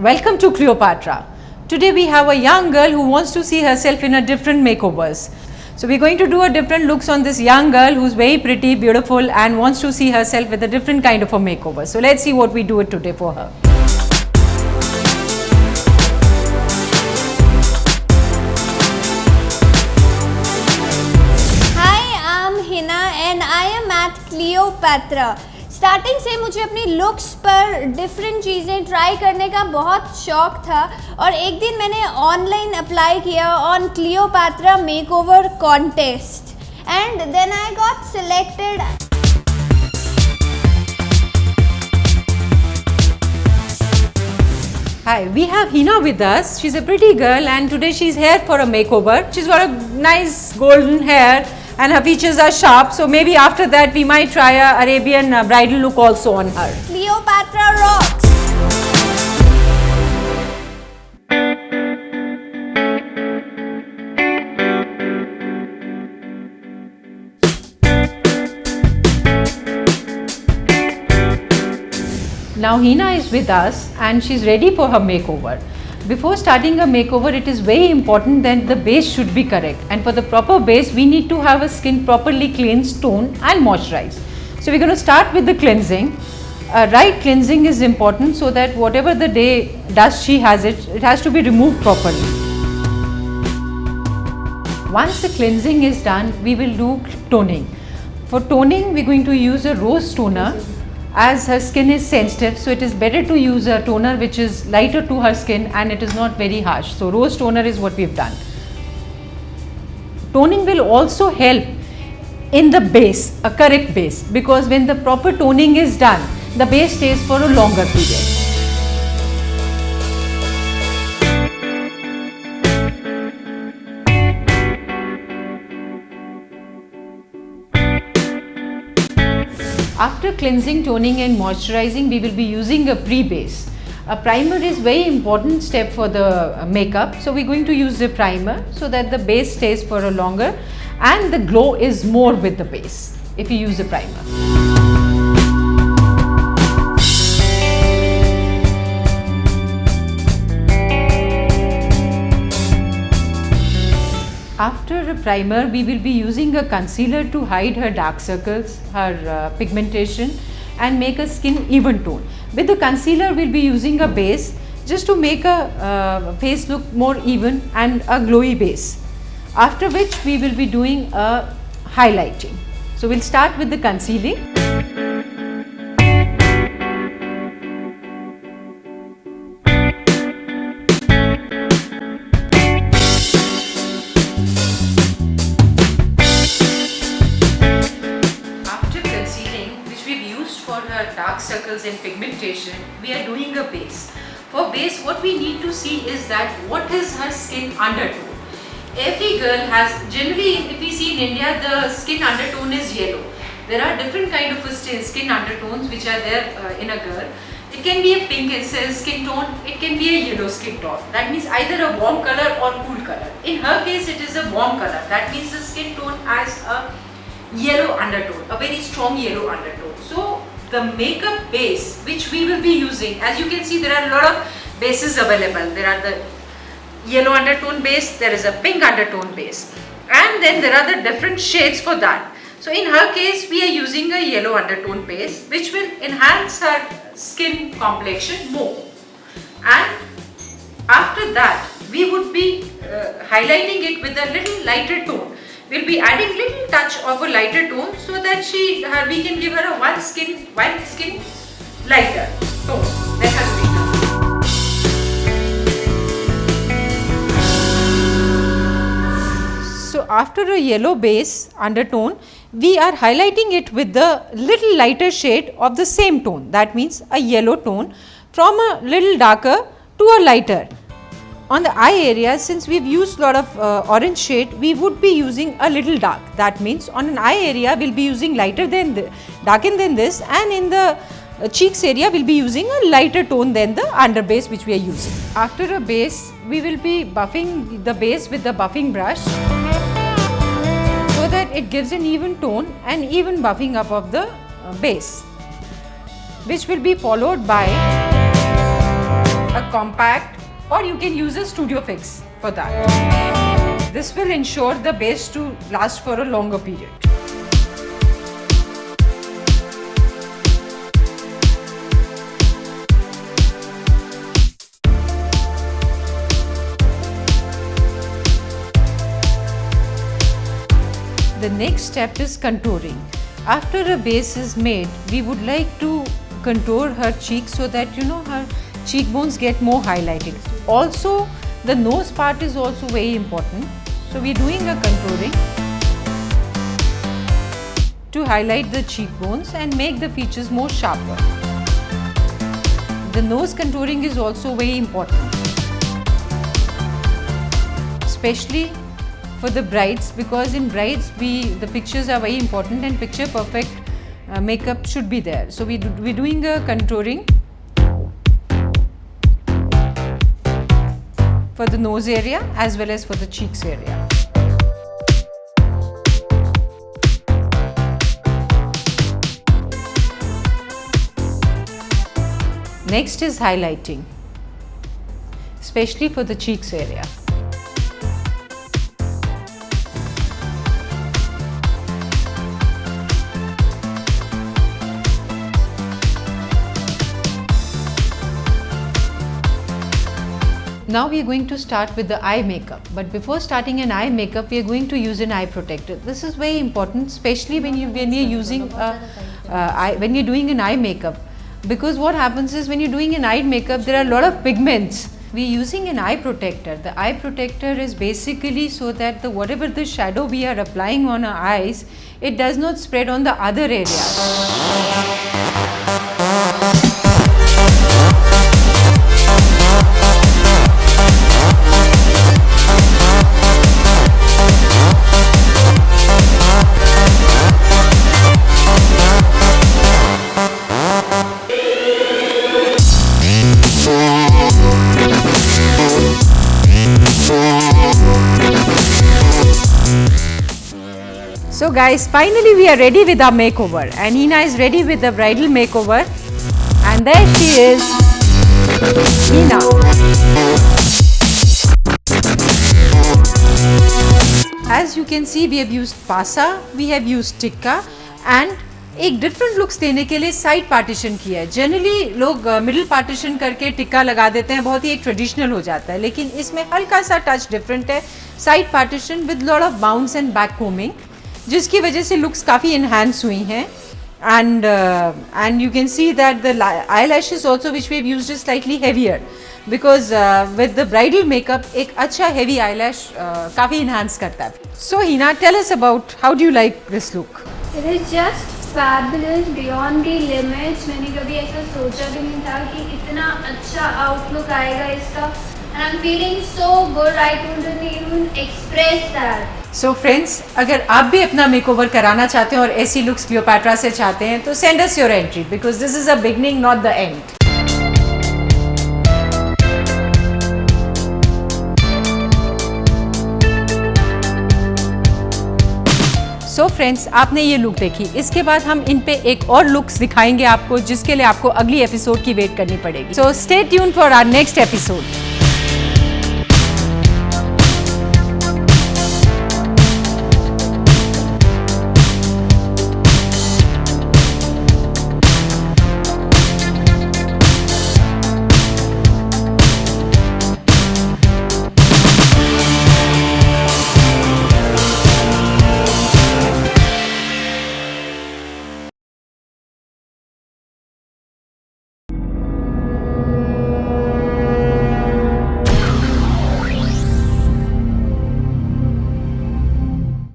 Welcome to Cleopatra. Today we have a young girl who wants to see herself in a different makeovers. So we're going to do a different looks on this young girl who's very pretty, beautiful and wants to see herself with a different kind of a makeover. So let's see what we do it today for her. Hi, I'm Hina and I am at Cleopatra. Starting से मुझे अपनी looks पर different चीज़ें try करने का बहुत शौक था और एक दिन मैंने ऑनलाइन अप्लाई किया on Cleopatra makeover contest and then I got selected. Hi, we have Hina with us. She's a pretty girl and today she's here for a makeover. She's got a nice golden hair and her features are sharp, so maybe after that we might try a Arabian bridal look also on her. Cleopatra rocks. Now Hina is with us and she's ready for her makeover. Before starting a makeover, it is very important that the base should be correct, and for the proper base we need to have a skin properly cleansed, toned and moisturized. So we're going to start with the cleansing. Right cleansing is important so that whatever the day dust she has, it has to be removed properly. Once the cleansing is done, we will do toning. For toning, we're going to use a rose toner. As her skin is sensitive, so it is better to use a toner which is lighter to her skin and it is not very harsh. So rose toner is what we've done. Toning will also help in the base, a correct base, because when the proper toning is done, the base stays for a longer period. After cleansing, toning and moisturizing, we will be using a pre-base. A primer is very important step for the makeup. So we're going to use the primer so that the base stays for a longer and the glow is more with the base if you use a primer. After a primer, we will be using a concealer to hide her dark circles, her pigmentation and make her skin even tone. With the concealer, we'll be using a base just to make a face look more even and a glowy base. After which we will be doing a highlighting. So we'll start with the concealing. Dark circles and pigmentation, we are doing a base. For base, what we need to see is that what is her skin undertone. Every girl has, generally if we see in India, the skin undertone is yellow. There are different kind of skin undertones which are there in a girl. It can be a pink skin tone, it can be a yellow skin tone. That means either a warm color or cool color. In her case, it is a warm color. That means the skin tone has a yellow undertone, a very strong yellow undertone. So the makeup base which we will be using, as you can see, there are a lot of bases available. There are the yellow undertone base, there is a pink undertone base, and then there are the different shades for that. So in her case, we are using a yellow undertone base which will enhance her skin complexion more. And after that, we would be highlighting it with a little lighter tone. We'll be adding little touch of a lighter tone so that we can give her a white skin lighter tone than her skin tone. So after a yellow base undertone, we are highlighting it with the little lighter shade of the same tone. That means a yellow tone from a little darker to a lighter. On the eye area, since we've used a lot of orange shade, we would be using a little dark. That means on an eye area, we'll be using darker than this, and in the cheeks area, we'll be using a lighter tone than the under base which we are using. After a base, we will be buffing the base with the buffing brush so that it gives an even tone and even buffing up of the base, which will be followed by a compact, or you can use a Studio Fix for that. This will ensure the base to last for a longer period. The next step is contouring. After a base is made, we would like to contour her cheeks so that her cheekbones get more highlighted. Also, the nose part is also very important. So we are doing a contouring to highlight the cheekbones and make the features more sharper. The nose contouring is also very important, especially for the brides, because in brides the pictures are very important and picture perfect makeup should be there. So we're doing a contouring for the nose area as well as for the cheeks area. Next is highlighting, especially for the cheeks area. Now we are going to start with the eye makeup, but before starting an eye makeup, we are going to use an eye protector. This is very important, especially when you're doing an eye makeup, because what happens is when you're doing an eye makeup, there are a lot of pigments. We are using an eye protector. The eye protector is basically so that whatever the shadow we are applying on our eyes, it does not spread on the other areas. So guys, finally we are ready with our makeover, and Hina is ready with the bridal makeover, and there she is, Hina. As you can see, we have used pasa, we have used tikka, and एक different looks देने के लिए side partition किया है. Generally लोग middle partition करके टिक्का लगा देते हैं, बहुत ही एक ट्रेडिशनल हो जाता है, लेकिन इसमें हल्का सा टच डिफरेंट है. Side partition with lot of bounce and back combing, जिसकी वजह से लुक्स काफ़ी इन्हांस हुई हैं. and you can see that the eyelashes also which we have used is slightly heavier, because with the bridal makeup एक अच्छा heavy eyelash काफ़ी enhance करता है. So Hina, tell us about how do you like this look? It is just fabulous, beyond the limits. मैंने कभी ऐसा सोचा भी नहीं था कि इतना अच्छा आउटलुक आएगा इसका, and I'm feeling so good. I couldn't even express that. So friends, अगर आप भी अपना मेकओवर कराना चाहते हैं और ऐसी लुक्स क्लियोपैट्रा से चाहते हैं, तो send us your entry, because this is a beginning, not the end. So friends, आपने ये लुक देखी, इसके बाद हम इन पे एक और लुक्स दिखाएंगे आपको, जिसके लिए आपको अगली एपिसोड की वेट करनी पड़ेगी. So stay tuned for our next episode.